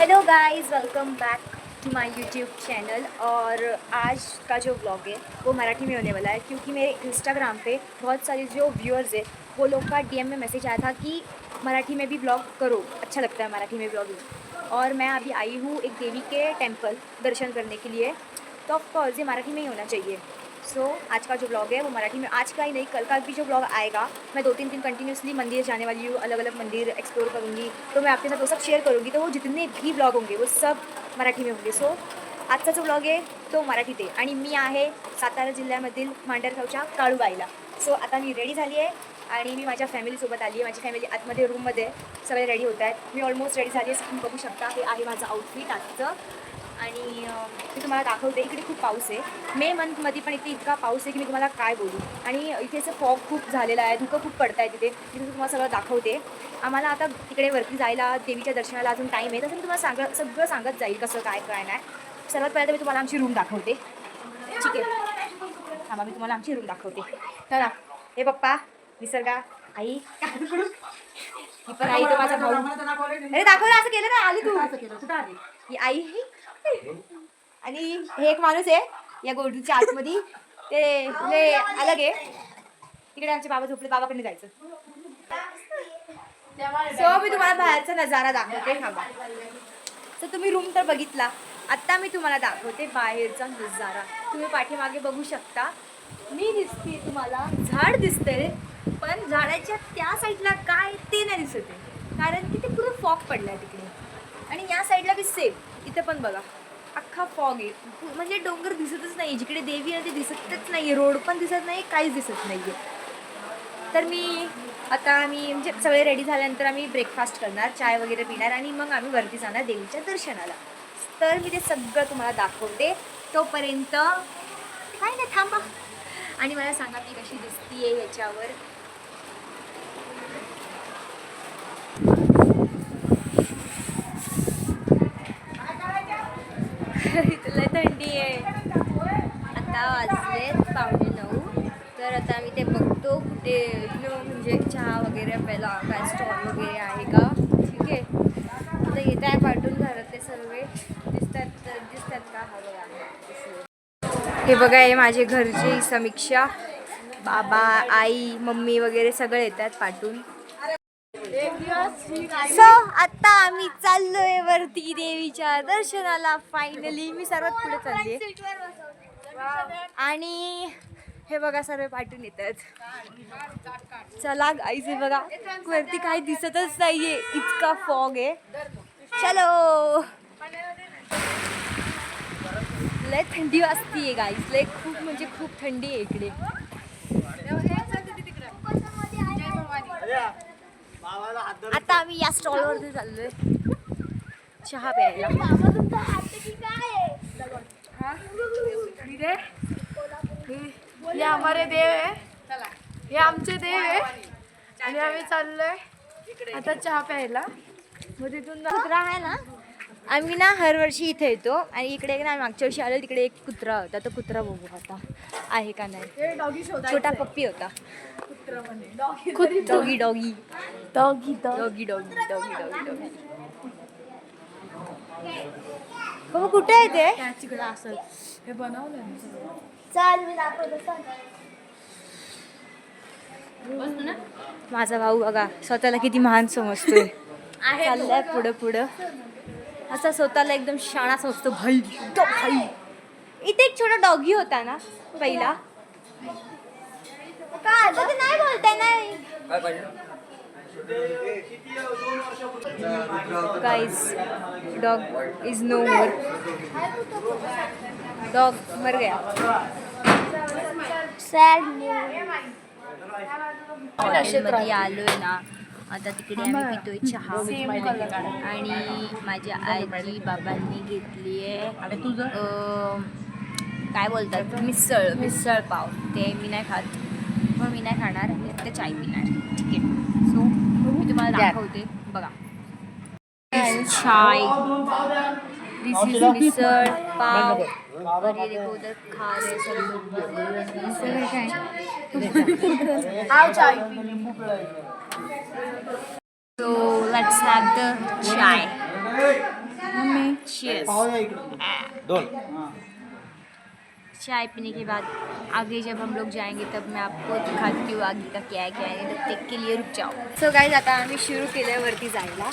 Hello guys, welcome back to my YouTube channel. और आज का जो ब्लॉग है वो मराठी में होने वाला है, क्योंकि मेरे इंस्टाग्राम पे बहुत सारे जो व्यूअर्स है वो लोग का डीएम में मैसेज आया था कि मराठी में भी ब्लॉग करो, अच्छा लगता है मराठी में ब्लॉगिंग। और मैं अभी आई हूँ एक देवी के टेम्पल दर्शन करने के लिए, तो ऑफकोर्स ये मराठी में ही होना चाहिए। सो आज का जो ब्लॉग है वो मराठी में, आज का ही नहीं कल का भी जो ब्लॉग आएगा, मैं 2-3 दिन कंटिन्यूसली मंदिर जाने वाली हूँ, अलग अलग मंदिर एक्सप्लोर करूँगी, तो मैं आपके साथ वो सब शेयर करूँगी। तो वो जितने भी ब्लॉग होंगे वो सब मराठी में होंगे। सो आजचा जो ब्लॉग आहे तो मराठीत आहे आणि मी आहे सातारा जिल्ह्यामधील मांडरगावच्या काळूबाईला. सो आता मी रेडी झाली आहे आणि मी माझ्या फॅमिलीसोबत आली आहे. माझी फॅमिली आतमध्ये रूममध्ये सगळे रेडी होत आहेत. मी ऑलमोस्ट रेडी झाली आहे, तुम्ही बघू शकता. हे आहे माझं आउटफिट आजचं. आणि मी तुम्हाला दाखवते. इकडे खूप पाऊस आहे, मे मंथमध्ये पण इथे इतका पाऊस आहे की मी तुम्हाला काय बोलू. आणि इथे असं फॉग खूप झालेला आहे, धुकं खूप पडत आहे तिथे. मी तुम्हाला सगळं दाखवते. आम्हाला आता तिकडे वरती जायला देवीच्या दर्शनाला अजून टाईम आहे, तसं मी तुम्हाला सगळं सांगत जाईल कसं काय काय नाही. सर्वात पहिल्यांदा मी तुम्हाला आमची रूम दाखवते. ठीक आहे, थांबा मी तुम्हाला आमची रूम दाखवते. चला, हे पप्पा, निसर्गा, आई, ही पण आई, तो माझा भाऊ. अरे दाखवलं, असं केलं ना, आली तू. ही आई आणि हे एक माणूस आहे या गोडूच्या आतमध्ये, ते अलग आहे. तिकडे आमचे बाबा झोपले, बाबाकडे जायचं. सो मी तुम्हाला बाहेरचा नजारा दाखवते, थांबा. तर तुम्ही रूम तर बघितला, आत्ता मी तुम्हाला दाखवते बाहेरचा नजारा. तुम्ही पाठीमागे बघू शकता, मी दिसते तुम्हाला, झाड दिसते, पण झाडाच्या त्या साईडला काय ते नाही दिसत आहे, कारण की ते पूर्ण फॉग पडलाय तिकडे. आणि या साईडला बी सेफ, इथे पण बघा अख्खा फॉग आहे, म्हणजे डोंगर दिसतच नाही, जिकडे देवी आहे ते दिसतच नाही, रोड पण दिसत नाही, काहीच दिसत नाही आहे. तर मी म्हणजे सगळे रेडी झाल्यानंतर आम्ही ब्रेकफास्ट करणार, चाय वगैरे पिणार आणि मग आम्ही वरती जाणार देवीच्या दर्शनाला. तर मी ते सगळं तुम्हाला दाखवते, तोपर्यंत काय नाही, थांबा. आणि मला सांगा मी कशी दिसतीये ह्याच्यावर. इथलं थंडी आहे. आता वाजलेत 8:45. तर आता आम्ही ते बघतो कुठे म्हणजे चहा वगैरे प्यायला काय स्टॉल वगैरे आहे का. ठीक आहे, आता येत आहे पाठवून घरातले सर्व दिसतात का. हा बघा, हे बघा, हे माझे घरचे समीक्षा, बाबा, आई, मम्मी वगैरे सगळे येतात पाठवून. सो आता आम्ही चाललोय वरती देवीच्या दर्शनाला. फायनली मी सर्वात पुढे चालले आणि हे बघा सर्व पाठवून येतात. चला गाईज, हे बघा वरती काही दिसतच नाहीये, इतका फॉग आहे. चलो, लय थंडी वाजतीये गाईज, लय खूप म्हणजे खूप थंडी आहे इकडे. आता आम्ही या स्टॉलवरती चाललोय चहा प्यायला. हे हमारे देव आहे, हे आमचे देव आहे आणि आम्ही चाललोय आता चहा प्यायला. मग तिथून कुत्रा आहे ना, आम्ही ना हर वर्षी इथे येतो आणि इकडे ना आम्ही मागच्या वर्षी आलो, तिकडे एक कुत्रा होता. तो कुत्रा बघू आता आहे का नाही. छोटा पप्पी होता. Doggy doggy doggy doggy doggy doggy doggy. हो, कुठे आहे ते. त्याच्याकडे असं हे बनवलं. चाल, मी दाखवतो. माझा भाऊ बघा स्वतःला किती महान समजतोय, चाललाय पुढं पुढं, असा स्वतःला एकदम शाणा समजतो. भाई भाई. इथे एक छोटा डॉगी होता ना पहिला, काय नाही बोलताय नाही guys. Dog is no more, dog मर गया. सॅड मध्ये आलोय ना आता, तिकडे आम्ही पितोय चहा आणि माझ्या आजी बाबांनी घेतली आहे काय बोलतात मिसळ पाव. ते मी नाही खात, मग मी नाही खाणार, मी फक्त चाय पिणार. ठीक आहे, सो मी तुम्हाला दाखवते बघा. चाय, दिस इज मिसळ पाव और ये देखो उधर खा रहे सब लोग. So let's have the chai. Delicious. दोन चाय पीने के बाद आगे जब हम लोग जाएंगे तब मैं आपको दिखाती हूँ आगे का क्या है क्या है, तब तक के लिए रुक जाओ। सो गाइज आता आम्ही सुरू केलं वरती जायला.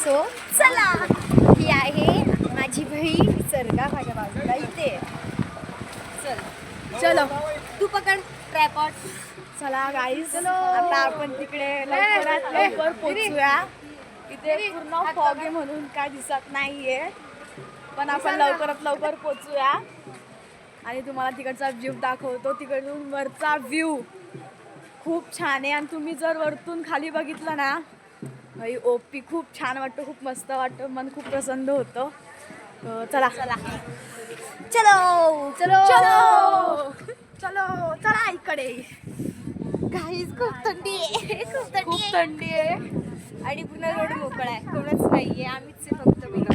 सो चला, ही आहे माझी बहीण निसर्गा माझ्या बाजूला इथे. चल चलो तू पकड ट्रायपॉड. चला गाईज, आता आपण तिकडे लवकरात लवकर पोहोचूया. इथे पूर्ण फॉग आहे म्हणून काय दिसत नाहीये, पण आपण लवकरात लवकर पोहोचूया आणि तुम्हाला तिकडचा व्ह्यू दाखवतो. तिकडून वरचा व्ह्यू खूप छान आहे आणि तुम्ही जर वरतून खाली बघितलं ना, भाई ओपी खूप छान वाटतं, खूप मस्त वाटतं, मन खूप प्रसन्न होतं. चला चला चलो चलो चलो चलो चला इकडे. गाईज खूप थंडी आहे, खूप थंडी खूप आहे. थंडी आहे. आणि पुन्हा रोड मोकळा आहे, कोणच नाहीये, आम्हीच आहे फक्त बघा.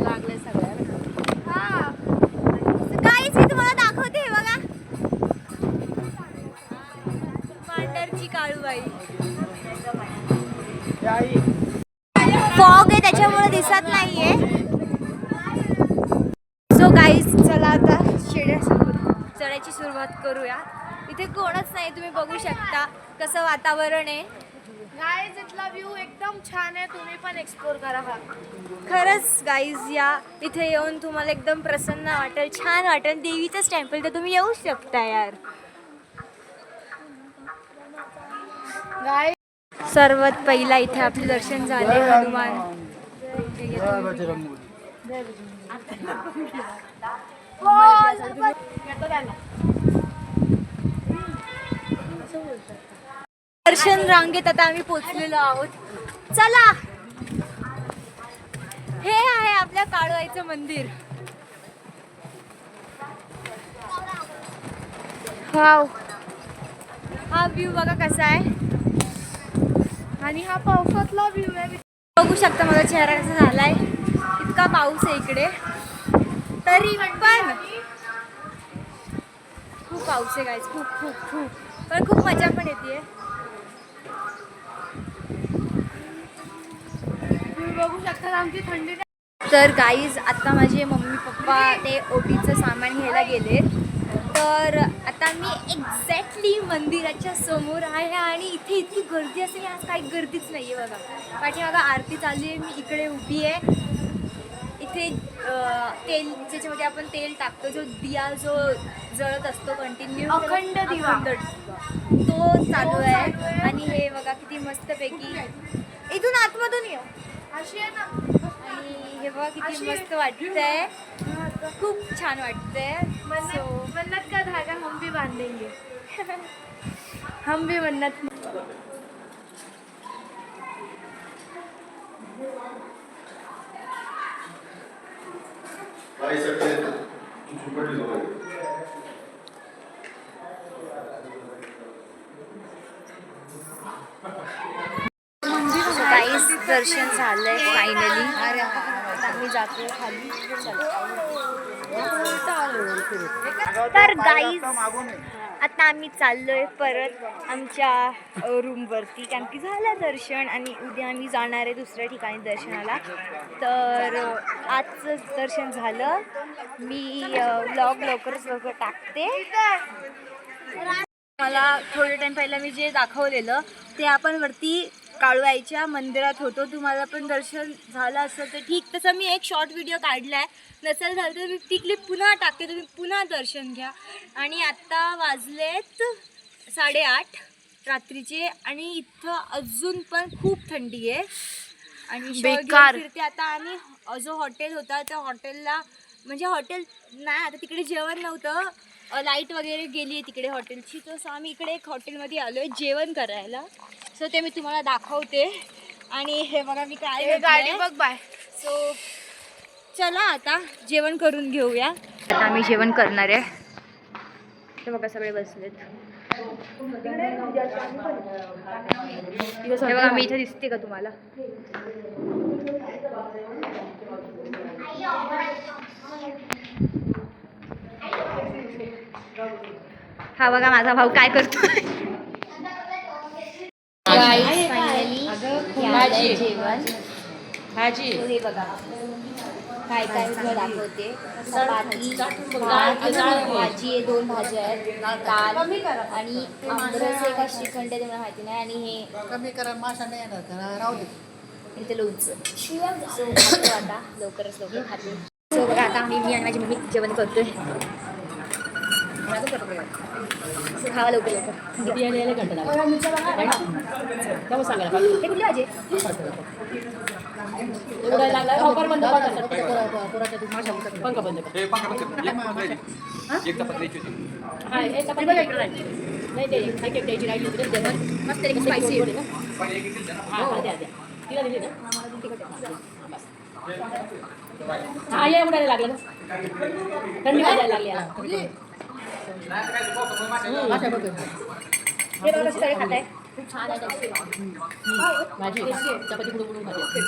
लागले सगळ्या. हा काहीच मी तुम्हाला दाखवते, हे बघा पांढरची काळूबाई. फॉग आहे त्याच्यामुळे दिसत नाहीये. सो गाईज चला आता चढायची सुरुवात करूया. इथे कोणच नाही, तुम्ही बघू शकता कसं वातावरण आहे. गाईज इथला व्ह्यू एकदम छान आहे, तुम्ही पण एक्सप्लोर करा. खरंच गाईज या इथे येऊन तुम्हाला एकदम प्रसन्न वाटेल, छान वाटेल. देवीचंच टेम्पल तर तुम्ही येऊ शकता यार. गाईज सर्वात पहिला इथे आपले दर्शन झाले हनुमान. दर्शन रांगेत आता आम्ही पोचलेलो आहोत. चला, हे आहे आपल्या काळूबाईचं मंदिर. वाव, हा व्ह्यू बघा कसा आहे. आणि हा पावसातला व्ह्यू आहे. बघू शकता माझा चेहरा कसा झालाय, इतका पाऊस आहे इकडे, तरी पण खूप पाऊस आहे गाईज, खूप खूप खूप, पण खूप मजा पण येते. तुम्ही बघू शकता आमची थंडी. तर गाईज आता माझे मम्मी पप्पा ते ओटीचं सामान घ्यायला गेले. तर आता मी एक्झॅक्टली मंदिराच्या समोर आहे आणि इथे इतकी गर्दी असते, आज काही गर्दीच नाही आहे बघा. पाठीमागं आरती चालली आहे, मी इकडे उभी आहे. इथे तेल ज्याच्यामध्ये आपण तेल टाकतो, जो दिया जो जळत असतो कंटिन्यू, अखंड दिवा. तो चालू आहे. आणि हे बघा किती मस्तपैकी, इथून आतमधून ये. अशी आहे ना. आणि हे बघा किती मस्त वाटतंय, खूप छान वाटतंय. मन्नत का धागा हम भी बांधेंगे. हम भी मन्नत. काहीच दर्शन झालंय फायनली. आम्ही जातोय खाली. तर गाईज आता आम्ही चाललोय परत आमच्या रूमवरती, कारण की झालं दर्शन आणि उद्या आम्ही जाणार आहे दुसऱ्या ठिकाणी दर्शनाला. तर आजचं दर्शन झालं. मी व्लॉग लवकरच लवकर टाकते. मला थोडे टाईम पहिला मी जे दाखवलेलं ते आपण वरती काळूबाईच्या मंदिरात होतो. तुम्हाला पण दर्शन झालं असेल तर ठीक, तसं मी एक शॉर्ट व्हिडिओ काढला आहे, नसेल झालं तर मी ती क्लिप पुन्हा टाकते, तुम्ही पुन्हा दर्शन घ्या. आणि आत्ता वाजलेत 8:30 रात्रीचे आणि इथं अजून पण खूप थंडी आहे आणि बेकार फिरते. आता आम्ही जो हॉटेल होता त्या हॉटेलला, म्हणजे हॉटेल नाही, आता तिकडे जेवण नव्हतं, लाईट वगैरे गेली आहे तिकडे हॉटेलची. तर आम्ही इकडे एक हॉटेलमध्ये आलो आहे जेवण करायला. सो ते मी तुम्हाला दाखवते. आणि हे बघा मी काय गाडी बघ बाय. सो चला आता जेवण करून घेऊया. आता आम्ही जेवण करणार आहे. हे बघा सगळे बसलेत. हे बघा मी इथे दिसते का तुम्हाला? हा बघा माझा भाऊ काय करतोय. फायनली जेवण भाजी हे बघा काय काय तुला दाखवते. चपाती, भात, भाजी आहे, 2 भाज्या आहेत, दाल आणि आमरस आहे का श्रीखंड आहे ते मला माहिती नाही. आणि हे कमी करा मासा नाही येणार का राहू दे. इथे लोणचं. सो खातो आता लवकरच लवकर खाते. सो बघा आता मी आणि माझी मम्मी जेवण करतोय. सो खावा लवकर लवकर. बियाणे घंटा लागला सांगायला हे कुठली भाजी एवढा लागला ऑफर बंद पोराच्या माशा पंखा बंद कर. हा एक चपाती नाही ते एक एक द्यायची राहिली होती ना मस्त तरी स्पायसी आहे. हा द्या द्या तिला दिली ना हा ये उडायला लागला ना थंडी वाजायला लागली आता. माशा बघ हे बघा कसं खाताय. खूप छान आहे भाजी चपाती बुडून बुडून खाते.